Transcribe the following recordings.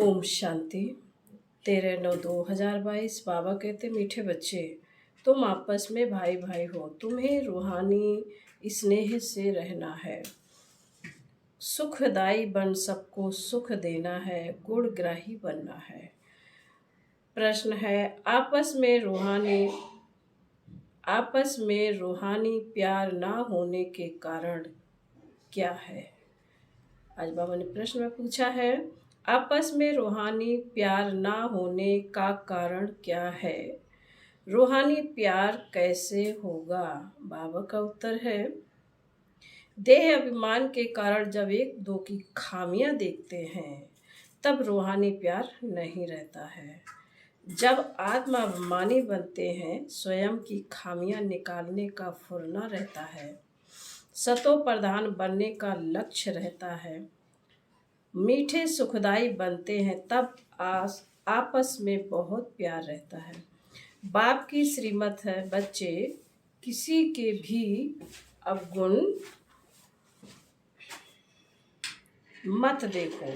ओम शांति। 13/9/2022। बाबा कहते मीठे बच्चे, तुम आपस में भाई भाई हो, तुम्हें रूहानी स्नेह से रहना है, सुखदाई बन सबको सुख देना है, गुणग्राही बनना है। प्रश्न है, आपस में रूहानी प्यार ना होने के कारण क्या है। आज बाबा ने प्रश्न में पूछा है, आपस में रूहानी प्यार ना होने का कारण क्या है, रूहानी प्यार कैसे होगा। बाबा का उत्तर है, देह अभिमान के कारण जब एक दो की खामियां देखते हैं तब रूहानी प्यार नहीं रहता है। जब आत्माभिमानी बनते हैं, स्वयं की खामियां निकालने का फुरना रहता है, सतो प्रधान बनने का लक्ष्य रहता है, मीठे सुखदाई बनते हैं, तब आपस में बहुत प्यार रहता है। बाप की श्रीमत है, बच्चे किसी के भी अवगुण मत देखो,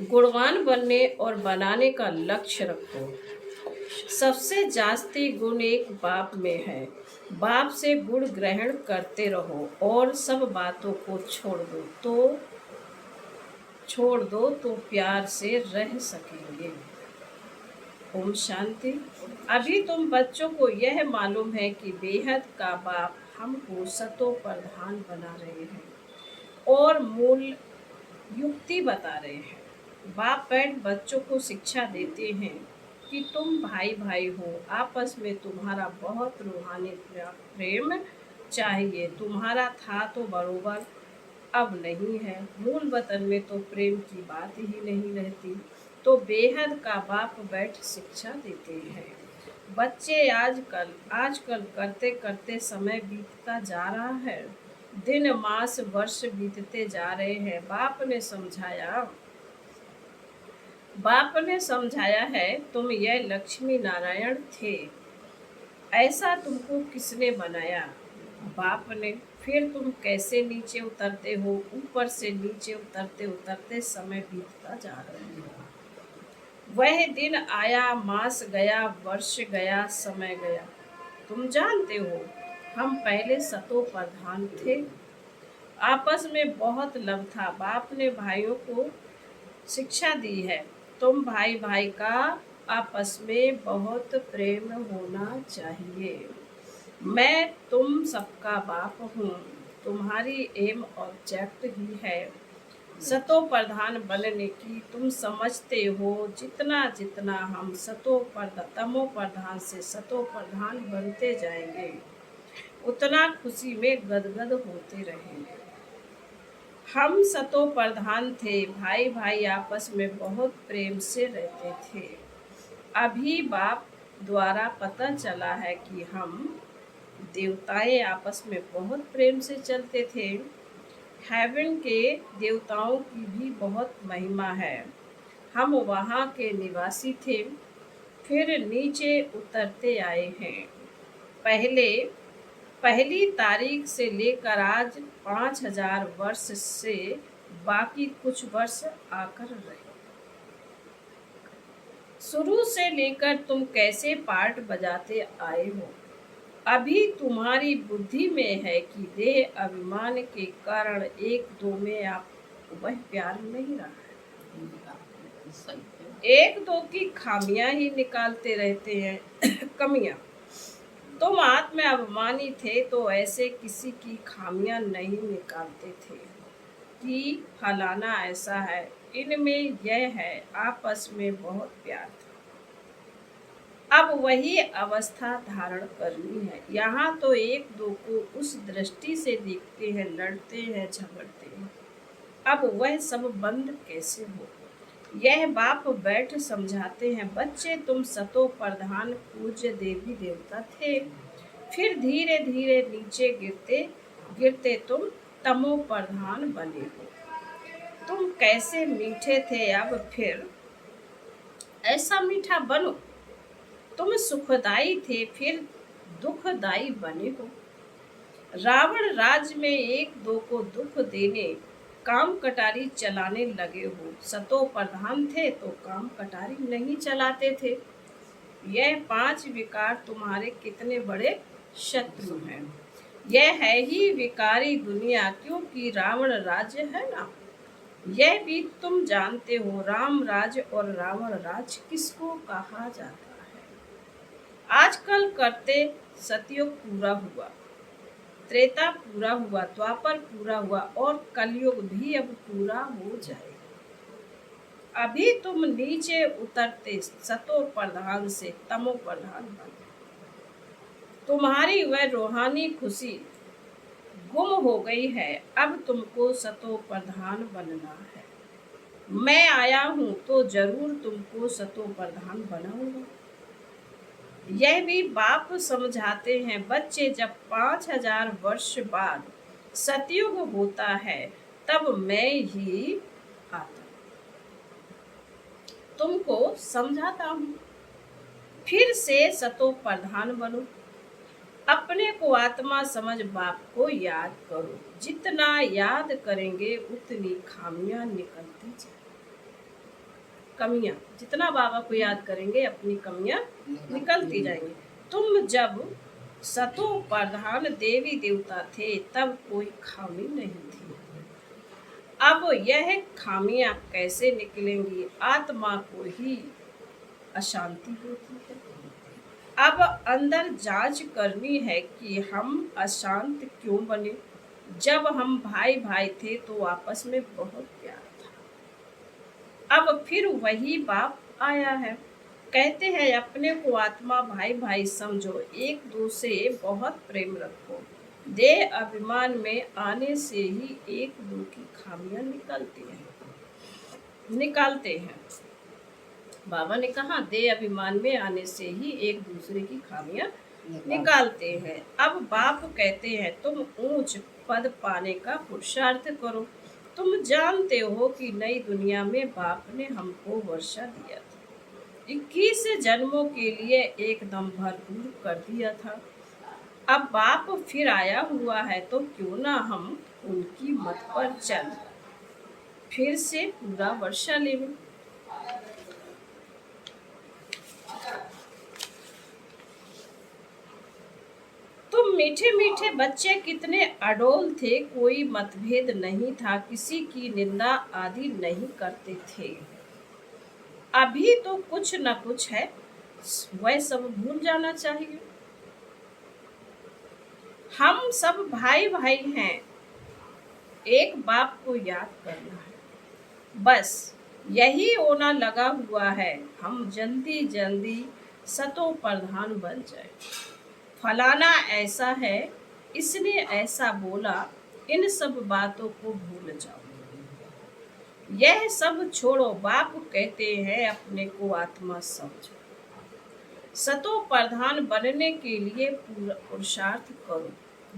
गुणवान बनने और बनाने का लक्ष्य रखो। सबसे जास्ती गुण एक बाप में है। बाप से गुण ग्रहण करते रहो और सब बातों को छोड़ दो तो प्यार से रह सकेंगे। ओम शांति। अभी तुम बच्चों को यह मालूम है कि बेहद का बाप हमको सतो प्रधान बना रहे हैं और मूल युक्ति बता रहे हैं। बाप बैठ बच्चों को शिक्षा देते हैं कि तुम भाई भाई हो, आपस में तुम्हारा बहुत रूहानी प्रेम चाहिए। तुम्हारा था तो बरोबर, अब नहीं है। मूल वतन में तो प्रेम की बात ही नहीं रहती। तो बेहद का बाप बैठ शिक्षा देते हैं। बच्चे आजकल करते करते समय बीतता जा रहा है, दिन मास वर्ष बीतते जा रहे हैं। बाप ने समझाया है, तुम यह लक्ष्मी नारायण थे, ऐसा तुमको किसने बनाया। बाप ने। फिर तुम कैसे नीचे उतरते हो, ऊपर से नीचे उतरते उतरते समय बीतता जा रहा है। वह दिन आया, मास गया, वर्ष गया, समय गया। तुम जानते हो, हम पहले सतो प्रधान थे, आपस में बहुत लव था। बाप ने भाइयों को शिक्षा दी है, तुम भाई भाई का आपस में बहुत प्रेम होना चाहिए। मैं तुम सबका बाप हूँ, तुम्हारी एम ऑब्जेक्ट ही है सतो प्रधान बनने की। तुम समझते हो, जितना जितना हम तमो प्रधान से सतो प्रधान बनते जाएंगे, उतना खुशी में गदगद होते रहेंगे। हम सतो प्रधान थे, भाई भाई आपस में बहुत प्रेम से रहते थे। अभी बाप द्वारा पता चला है कि हम देवताएं आपस में बहुत प्रेम से चलते थे। हेवन के देवताओं की भी बहुत महिमा है। हम वहाँ के निवासी थे, फिर नीचे उतरते आए हैं। पहली तारीख से लेकर आज 5000 वर्ष से बाकी कुछ वर्ष आकर रहे। शुरू से लेकर तुम कैसे पार्ट बजाते आए हो। अभी तुम्हारी बुद्धि में है कि देह अभिमान के कारण एक दो में आप वह प्यार नहीं रहा है। एक दो की खामियां ही निकालते रहते हैं कमियां। तुम आत्म अभिमानी थे तो ऐसे किसी की खामियां नहीं निकालते थे कि फलाना ऐसा है, इनमें यह है। आपस में बहुत प्यार था। अब वही अवस्था धारण करनी है। यहाँ तो एक दो को उस दृष्टि से देखते हैं, लड़ते हैं, झगड़ते हैं। अब वह सब बंद कैसे हो, यह बाप बैठ समझाते हैं। बच्चे, तुम सतो प्रधान पूज्य देवी देवता थे, फिर धीरे धीरे नीचे गिरते गिरते तुम तमो प्रधान बने हो। तुम कैसे मीठे थे, अब फिर ऐसा मीठा बनो। तुम सुखदाई थे, फिर दुखदाई बने हो। रावण राज्य में एक दो को दुख देने काम कटारी चलाने लगे हो। सतो प्रधान थे तो काम कटारी नहीं चलाते थे। यह 5 विकार तुम्हारे कितने बड़े शत्रु हैं। यह है ही विकारी दुनिया, क्योंकि रावण राज्य है ना। यह भी तुम जानते हो, राम राज्य और रावण राज्य किसको कहा जाता है। आजकल करते सतयुग पूरा हुआ, त्रेता पूरा हुआ, द्वापर पूरा हुआ और कलयुग भी अब पूरा हो जाएगा। अभी तुम नीचे उतरते सतो प्रधान से तमो प्रधान बन। तुम्हारी वह रूहानी खुशी गुम हो गई है। अब तुमको सतो प्रधान बनना है। मैं आया हूं तो जरूर तुमको सतो प्रधान बनाऊंगा। यह भी बाप समझाते हैं, बच्चे जब 5000 वर्ष बाद सतयुग होता है तब मैं ही आता तुमको समझाता हूँ। फिर से सतो प्रधान बनो। अपने को आत्मा समझ बाप को याद करो। जितना याद करेंगे उतनी खामियां निकलती जाएंगी। कमियां जितना बाबा को याद करेंगे अपनी कमियां निकलती जाएंगी। तुम जब सतो प्रधान देवी देवता थे तब कोई खामी नहीं थी। अब यह खामियां कैसे निकलेंगी। आत्मा को ही अशांति होती है। अब अंदर जांच करनी है कि हम अशांत क्यों बने। जब हम भाई भाई थे तो आपस में बहुत प्यार था। अब फिर वही बाप आया है। कहते हैं अपने को आत्मा भाई भाई समझो, एक दूसरे से बहुत प्रेम रखो। देह अभिमान में आने से ही एक दो की खामियां निकालते हैं। बाबा ने कहा देह अभिमान में आने से ही एक दूसरे की खामियां निकालते हैं। अब बाप कहते हैं तुम ऊंच पद पाने का पुरुषार्थ करो। तुम जानते हो कि नई दुनिया में बाप ने हमको वर्षा दिया था, 21 जन्मों के लिए एकदम भरपूर कर दिया था। अब बाप फिर आया हुआ है तो क्यों ना हम उनकी मत पर चल फिर से पूरा वर्षा लें। तुम मीठे मीठे बच्चे कितने अडोल थे, कोई मतभेद नहीं था, किसी की निंदा आदि नहीं करते थे। अभी तो कुछ न कुछ है, वह सब भूल जाना चाहिए। हम सब भाई भाई हैं, एक बाप को याद करना है, बस यही होना लगा हुआ है। हम जल्दी जल्दी सतो प्रधान बन जाए। फलाना ऐसा है, इसने ऐसा बोला, इन सब बातों को भूल जाओ। यह सब छोड़ो। बाप कहते हैं अपने को आत्मा समझो। सतो प्रधान बनने के लिए पुरुषार्थ करो।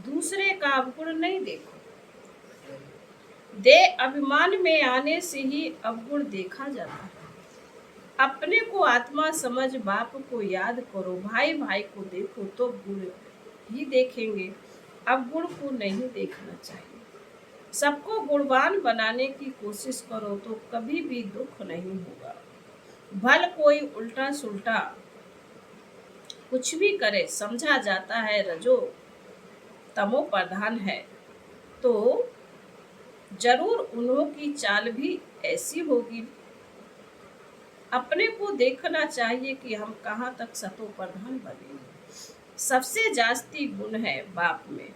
दूसरे का अवगुण नहीं देखो। देह अभिमान में आने से ही अवगुण देखा जाता है। अपने को आत्मा समझ बाप को याद करो। भाई भाई को देखो तो गुण ही देखेंगे, अवगुण को नहीं देखना चाहिए। सबको गुणवान बनाने की कोशिश करो तो कभी भी दुख नहीं होगा। भल कोई उल्टा सुल्टा कुछ भी करे, समझा जाता है रजो तमो प्रधान है, तो जरूर उन्हों की चाल भी ऐसी होगी। अपने को देखना चाहिए कि हम कहाँ तक सतो प्रधान बने। सबसे जास्ती गुण है बाप में,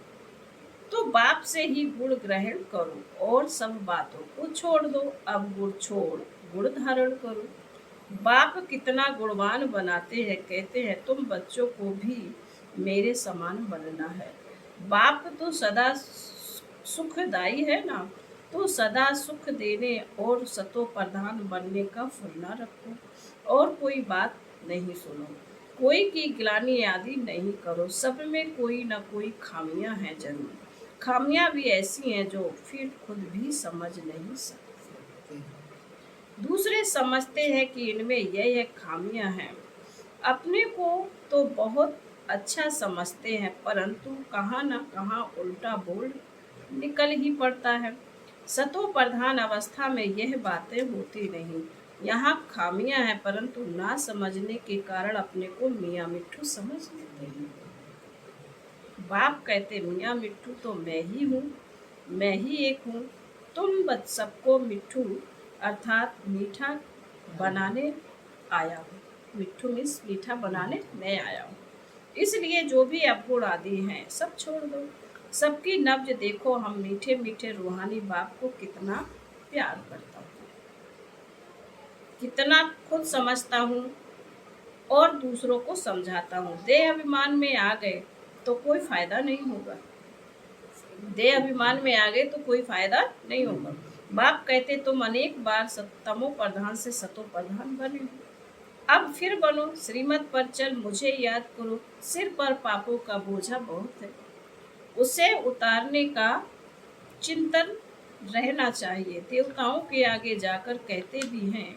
तो बाप से ही गुण ग्रहण करो और सब बातों को छोड़ दो। अब गुण छोड़ गुण धारण करो। बाप कितना गुणवान बनाते हैं। कहते हैं तुम बच्चों को भी मेरे समान बनना है। बाप तो सदा सुखदाई है ना, तो सदा सुख देने और सतो प्रधान बनने का फुर्ना रखो और कोई बात नहीं सुनो। कोई की गिलानी आदि नहीं करो। सब में कोई ना कोई खामियां हैं जरूर। खामियां भी ऐसी हैं जो फिर खुद भी समझ नहीं सकते। दूसरे समझते हैं कि इनमें यह खामियां हैं। अपने को तो बहुत अच्छा समझते हैं, परंतु कहाँ ना कहाँ उल्टा बोल निकल ही पड़ता है। सतो प्रधान अवस्था में यह बातें होती नहीं। यहाँ खामियां हैं, परंतु ना समझने के कारण अपने को मियाँ मिट्ठू समझ लेते हैं। बाप कहते मियाँ मिट्ठू तो मैं ही हूँ, मैं ही एक हूँ। तुम बच सबको मिट्ठू अर्थात मीठा बनाने आया हूँ। मिट्ठू मीन्स मीठा बनाने मैं आया हूँ। इसलिए जो भी अवगुण आदि हैं सब छोड़ दो। सबकी नब्ज देखो, हम मीठे मीठे रूहानी बाप को कितना प्यार करता हूँ, कितना खुद समझता हूँ और दूसरों को समझाता हूँ। देह अभिमान में आ गए तो कोई फायदा नहीं होगा। देह अभिमान में आ गए तो कोई फायदा नहीं होगा। बाप कहते तुम अनेक बार तमो प्रधान से सतो प्रधान बने हो, अब फिर बनो। श्रीमत पर चल, मुझे याद करो। सिर पर पापों का बोझा बहुत है, उसे उतारने का चिंतन रहना चाहिए। देवताओं के आगे जाकर कहते भी हैं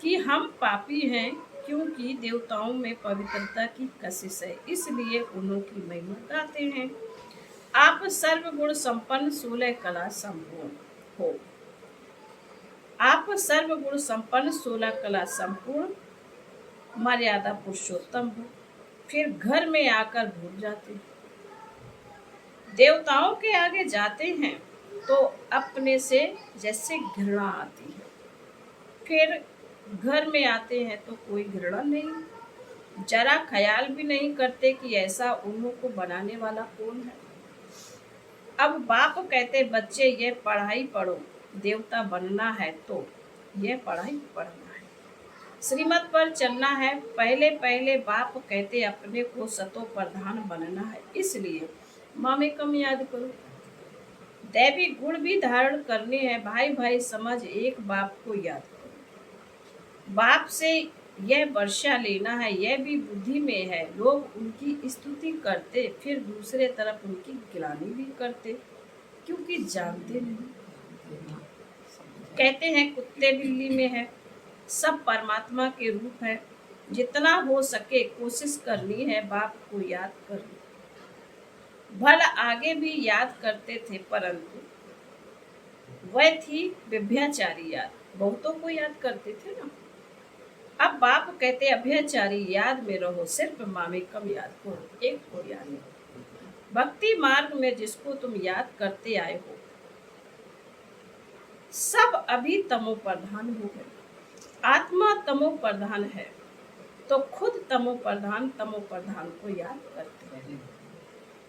कि हम पापी हैं, क्योंकि देवताओं में पवित्रता की कशिश है, इसलिए उन्हों की महिमा गाते हैं। आप सर्वगुण संपन्न 16 कला संपूर्ण हो। आप सर्वगुण संपन्न 16 कला संपूर्ण मर्यादा पुरुषोत्तम हो, फिर घर में आकर भूल जाते। देवताओं के आगे जाते हैं तो अपने से जैसे घृणा आती है, फिर घर में आते हैं तो कोई घृणा नहीं, जरा ख्याल भी नहीं करते कि ऐसा उन्हों को बनाने वाला कौन है। अब बाप कहते बच्चे ये पढ़ाई पढ़ो, देवता बनना है तो ये पढ़ाई पढ़ना है, श्रीमत पर चलना है। पहले पहले बाप कहते अपने को सतो प्रधान बनना है, इसलिए मामे कम याद करो। दैवी गुण भी धारण करने हैं, भाई भाई समझ एक बाप को याद करो। बाप से यह वर्षा लेना है, यह भी बुद्धि में है। लोग उनकी स्तुति करते, फिर दूसरे तरफ उनकी गिलानी भी करते, क्योंकि जानते नहीं। कहते हैं कुत्ते बिल्ली में है, सब परमात्मा के रूप है। जितना हो सके कोशिश करनी है बाप को याद करनी। भल आगे भी याद करते थे, परंतु वह थी व्यभिचारी याद, बहुतों को याद करते थे ना। अब बाप कहते अभ्याचारी याद में रहो, सिर्फ मामे कम याद करो, एक को याद करो। भक्ति मार्ग में जिसको तुम याद करते आए हो, सब अभी तमो प्रधान हो गए। आत्मा तमो प्रधान है तो खुद तमो प्रधान को याद करते हैं।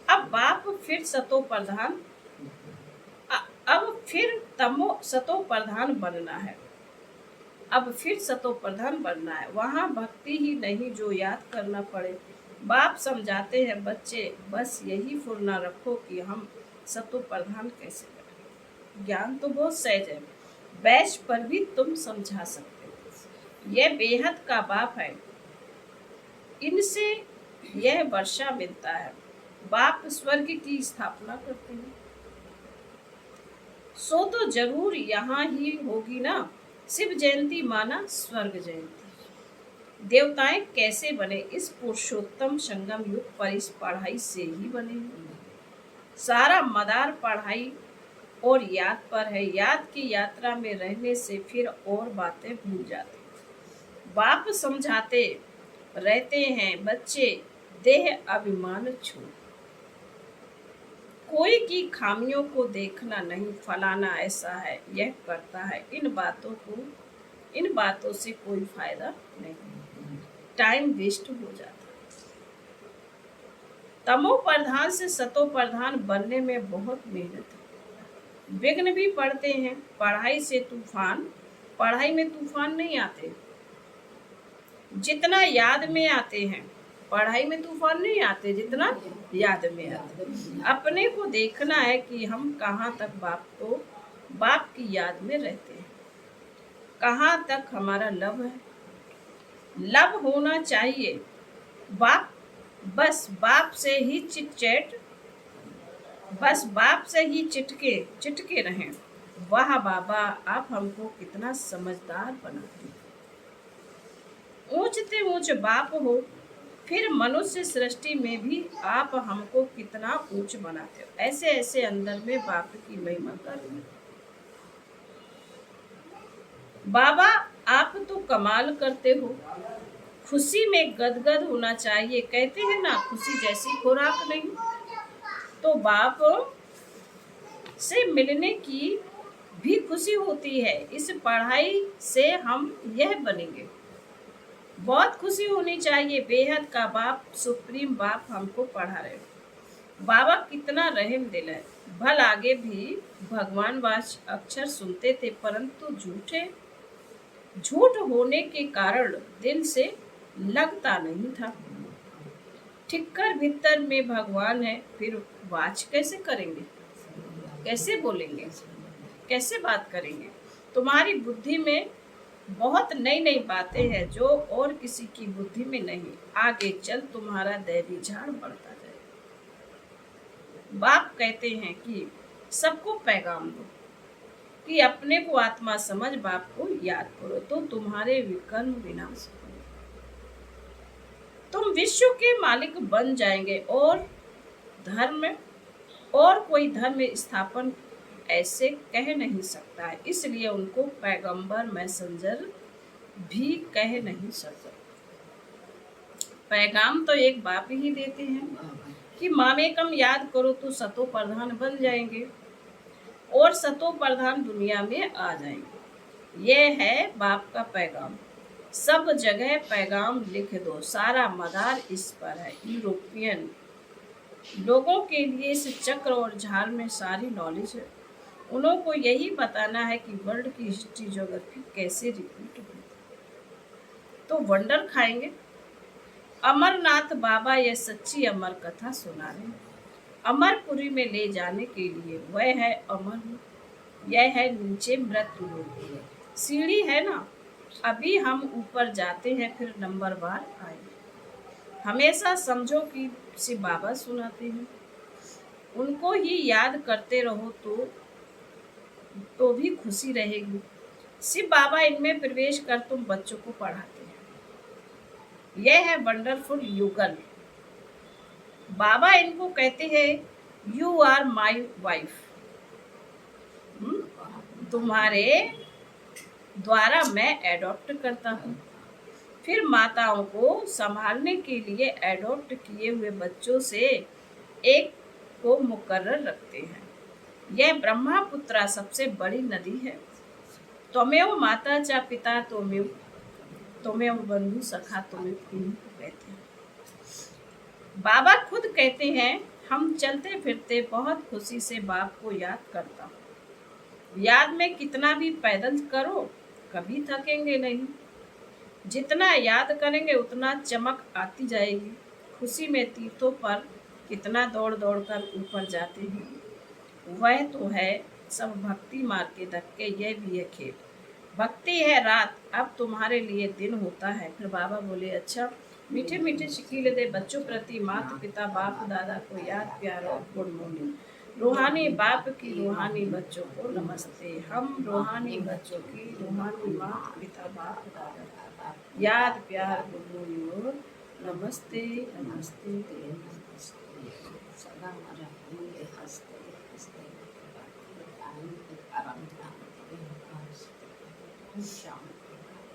अब बाप फिर सतो प्रधान, अब फिर तमो सतो प्रधान बनना है, अब फिर सतो प्रधान बनना है। वहाँ भक्ति ही नहीं जो याद करना पड़े। बाप समझाते हैं बच्चे बस यही फुर्ना रखो कि हम सतो प्रधान कैसे बने। ज्ञान तो बहुत सहज है, बैच पर भी तुम समझा सकते हो। यह बेहद का बाप है, इनसे यह वर्षा मिलता है। बाप स्वर्ग की स्थापना करते हैं, सो तो जरूर यहाँ ही होगी ना। शिव जयंती माना स्वर्ग जयंती। देवताएं कैसे बने, इस पुरुषोत्तम संगम युग पर इस पढ़ाई से ही बने। सारा मदार पढ़ाई और याद पर है। याद की यात्रा में रहने से फिर और बातें भूल जाते। बाप समझाते रहते हैं बच्चे देह अभिमान छोड़, कोई की खामियों को देखना नहीं, फलाना ऐसा है, यह करता है, इन बातों से कोई फायदा नहीं, टाइम वेस्ट हो जाता। तमो प्रधान से सतो प्रधान बनने में बहुत मेहनत है, विघ्न भी पड़ते हैं। पढ़ाई में तूफान नहीं आते जितना याद में आते हैं। पढ़ाई में तूफान नहीं आते जितना याद में आते। अपने को देखना है कि हम कहाँ तक बाप की याद में रहते हैं, कहाँ तक हमारा लव है। लव होना चाहिए बस बाप से ही चिट-चैट, बस बाप से ही चिटके रहें। वाह बाबा आप हमको कितना समझदार बनाते हैं। ऊंचते ऊंच बाप हो, फिर मनुष्य सृष्टि में भी आप हमको कितना ऊंच बनाते हो। ऐसे ऐसे अंदर में बाप की महिमा करें। बाबा आप तो कमाल करते हो, खुशी में गदगद होना चाहिए, कहते हैं ना खुशी जैसी खुराक नहीं। तो बाप से मिलने की भी खुशी होती है, इस पढ़ाई से हम यह बनेंगे। बहुत खुशी होनी चाहिए, बेहद का बाप, सुप्रीम बाप हमको पढ़ा रहे। बाबा कितना रहम दिल है। भल आगे भी भगवान वाच अक्षर सुनते थे, परंतु झूठ होने के कारण दिल से लगता नहीं था। ठिक्कर भीतर में भगवान है, फिर वाच कैसे करेंगे, कैसे बोलेंगे, कैसे बात करेंगे। तुम्हारी बुद्धि में बहुत नई नई बातें हैं जो और किसी की बुद्धि में नहीं। आगे चल तुम्हारा दैवी झाड़ बढ़ता जाए। बाप कहते हैं कि सबको पैगाम दो कि अपने को आत्मा समझ बाप को याद करो तो तुम्हारे विकर्म विनाश होंगे। तुम विश्व के मालिक बन जाएंगे और कोई धर्म स्थापन ऐसे कह नहीं सकता है, इसलिए उनको पैगंबर मैसेंजर भी कह नहीं सकते। पैगाम तो एक बाप ही देते हैं कि मामेकम याद करो तो सतो प्रधान बन जाएंगे और सतो प्रधान दुनिया में आ जाएंगे। यह है बाप का पैगाम। सब जगह पैगाम लिख दो, सारा मदार इस पर है। यूरोपियन लोगों के लिए इस चक्र और झाल में सारी नॉलेज है। उन्हों को यही बताना है कि वर्ल्ड की हिस्ट्री ज्योग्राफी कैसे रिपीट हुई। तो वंडर खाएंगे। अमरनाथ बाबा यह सच्ची अमर कथा सुना रहे हैं। अमरपुरी में ले जाने के लिए वह है अमर, यह है नीचे मृत्यु लोक। सीढ़ी है ना, अभी हम ऊपर जाते हैं फिर नंबर बार आएंगे। हमेशा समझो कि सिर्फ बाबा सुनाते हैं, उनको ही याद करते रहो तो भी खुशी रहेगी। सिर्फ बाबा इनमें प्रवेश कर तुम बच्चों को पढ़ाते हैं। यह है वंडरफुल युगल। बाबा इनको कहते हैं यू आर माई वाइफ, तुम्हारे द्वारा मैं एडॉप्ट करता हूँ। फिर माताओं को संभालने के लिए एडॉप्ट किए हुए बच्चों से एक को मुकर्रर रखते हैं। यह ब्रह्मपुत्रा सबसे बड़ी नदी है। त्वमेव माता च पिता त्वमेव बंधु सखा त्वमेव कहते हैं। बाबा खुद कहते हैं हम चलते फिरते बहुत खुशी से बाप को याद करता हूँ। याद में कितना भी पैदल करो कभी थकेंगे नहीं। जितना याद करेंगे उतना चमक आती जाएगी। खुशी में तीर्थों पर कितना दौड़ दौड़ कर ऊपर जाते हैं। वह तो है सब भक्ति मार के धक्के, यह भी है खेल। भक्ति है रात, अब तुम्हारे लिए दिन होता है। फिर बाबा बोले अच्छा मीठे मीठे शिकीले दे बच्चों प्रति माता पिता बाप दादा को याद प्यार और गुड मॉर्निंग। रूहानी बाप की रूहानी बच्चों को नमस्ते। हम रूहानी बच्चों की रूहानी माता पिता बाप दादा याद प्यार गुड मॉर्निंग और नमस्ते नमस्ते नमस्ते। सदा हंसते हंसते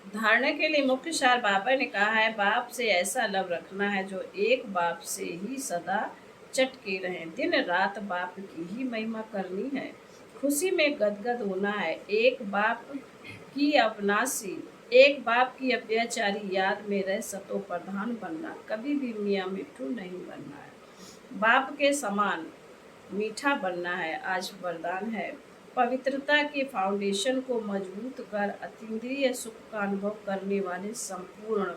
धारणा के लिए मुख्य सार बाबा ने कहा है बाप से ऐसा लव रखना है जो एक बाप से ही सदा चटके रहे। दिन रात बाप की ही महिमा करनी है, खुशी में गदगद होना है। एक बाप की अविनाशी, एक बाप की अत्याचारी याद में रह सतो प्रधान बनना, कभी भी मियाँ मिट्टू नहीं बनना है। बाप के समान मीठा बनना है, आज वरदान है। पवित्रता के फाउंडेशन को मजबूत कर अतीन्द्रिय सुख का अनुभव करने वाले संपूर्ण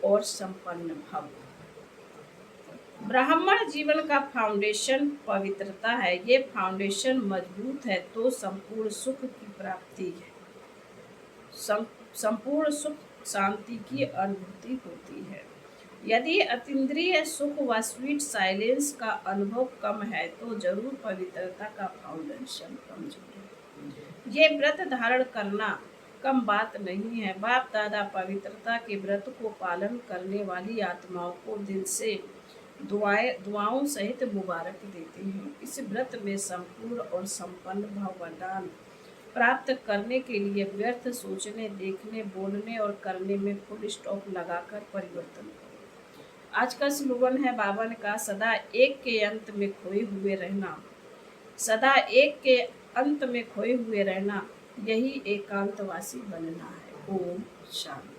और संपन्न भव। ब्राह्मण जीवन का फाउंडेशन पवित्रता है। ये फाउंडेशन मजबूत है तो संपूर्ण सुख की प्राप्ति है, संपूर्ण सुख शांति की अनुभूति होती है। यदि अतीन्द्रिय सुख व स्वीट साइलेंस का अनुभव कम है तो जरूर पवित्रता का फाउंडेशन कमजोर है। ये व्रत धारण करना कम बात नहीं है। बाप दादा पवित्रता के व्रत को पालन करने वाली आत्माओं को दिल से दुआओं सहित मुबारक देते हैं। इस व्रत में संपूर्ण और संपन्न भव वरदान प्राप्त करने के लिए व्यर्थ सोचने, देखने, बोलने और करने में फुल स्टॉप लगाकर परिवर्तन करो। आज का स्लोगन है बाबा ने कहा, सदा एक के अंत में खोए हुए रहना, सदा एक के अंत में खोए हुए रहना, यही एकांतवासी बनना है। ओम शांति।